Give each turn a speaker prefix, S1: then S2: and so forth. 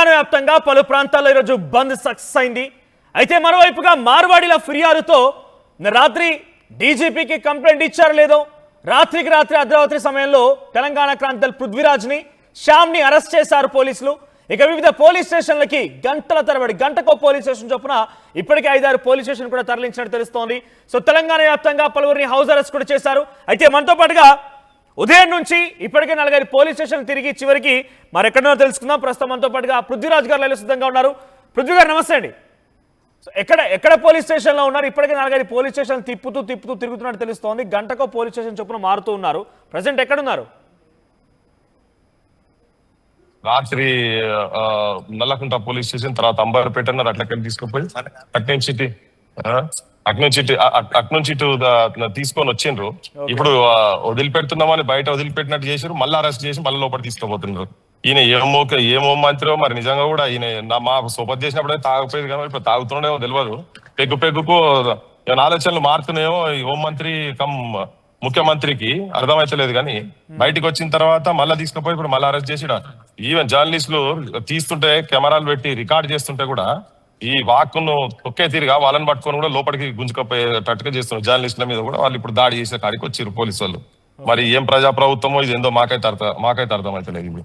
S1: తెలంగాణ వ్యాప్తంగా పలు ప్రాంతాల్లో ఈరోజు బంద్ సక్సెస్ అయింది. అయితే మరోవైపుగా మార్వాడిల ఫిర్యాదుతో రాత్రి డీజీపీకి కంప్లైంట్ ఇచ్చారు లేదో రాత్రికి రాత్రి అర్ధరాత్రి సమయంలో తెలంగాణ క్రాంతిదళ్ పృథ్వీరాజ్ని శ్యామ్ని అరెస్ట్ చేశారు పోలీసులు. ఇక వివిధ పోలీస్ స్టేషన్లకి గంటల తరబడి గంటకో పోలీస్ స్టేషన్ చొప్పున ఇప్పటికే 5-6 పోలీస్ స్టేషన్ కూడా తరలించినట్టు తెలుస్తోంది. సో తెలంగాణ వ్యాప్తంగా పలువురిని హౌస్ అరెస్ట్ కూడా చేశారు. అయితే మనతో పాటుగా ఉదయం నుంచి ఇప్పటికే 4-5 పోలీస్ స్టేషన్ తిరిగి చివరికి మరెక్కడో తెలుసుకుందాం. ప్రస్తుతం మనతో పాటుగా పృథ్వీరాజ్ గారు లైవ్లో సిద్ధంగా ఉన్నారు. పృథ్వీ గారు నమస్తే అండి. ఎక్కడ పోలీస్ స్టేషన్లో ఉన్నారు? ఇప్పటికే 4-5 పోలీస్ స్టేషన్ తిప్పుతూ తిరుగుతున్నట్టు తెలుస్తోంది. గంటకో పోలీస్ స్టేషన్ చొప్పున మారుతూ ఉన్నారు. ప్రజెంట్ ఎక్కడున్నారు?
S2: రాత్రి నల్లకుంట పోలీస్ స్టేషన్, తర్వాత అంబర్పేట అట్లకెళ్ళి తీసుకుపోయి అట్నుంచి ఇటు తీసుకొని వచ్చిండ్రు. ఇప్పుడు వదిలిపెడుతున్నామని బయట వదిలిపెట్టినట్టు చేసారు, మళ్ళీ అరెస్ట్ చేసి మళ్ళీ లోపల తీసుకుపోతున్నారు. ఈయన ఏమో మంత్రో మరి నిజంగా కూడా ఈయన మా సోపతి చేసినప్పుడే తాగపోయేది కానీ ఇప్పుడు తాగుతుండేమో తెలియదు. పెగ్గుకు ఆలోచనలు మారుతున్నాయేమో ఈ హోంమంత్రి కమ్ ముఖ్యమంత్రికి అర్థమైతలేదు. కానీ బయటకు వచ్చిన తర్వాత మళ్ళీ తీసుకుపోయి ఇప్పుడు మళ్ళీ అరెస్ట్ చేసి ఈవెన్ జర్నలిస్టులు తీస్తుంటే కెమెరాలు పెట్టి రికార్డ్ చేస్తుంటే కూడా ఈ వాక్కును తొక్కే తీరుగా వాళ్ళని పట్టుకొని కూడా లోపలికి గుంజుకపోయేటట్టుగా చేస్తున్నారు. జర్నలిస్టుల మీద కూడా వాళ్ళు ఇప్పుడు దాడి చేసే కాడికి వచ్చారు పోలీసు వాళ్ళు. మరి ఏం ప్రజాప్రభుత్వమో ఇది ఏందో మాకైతే అర్థమైతలేదు.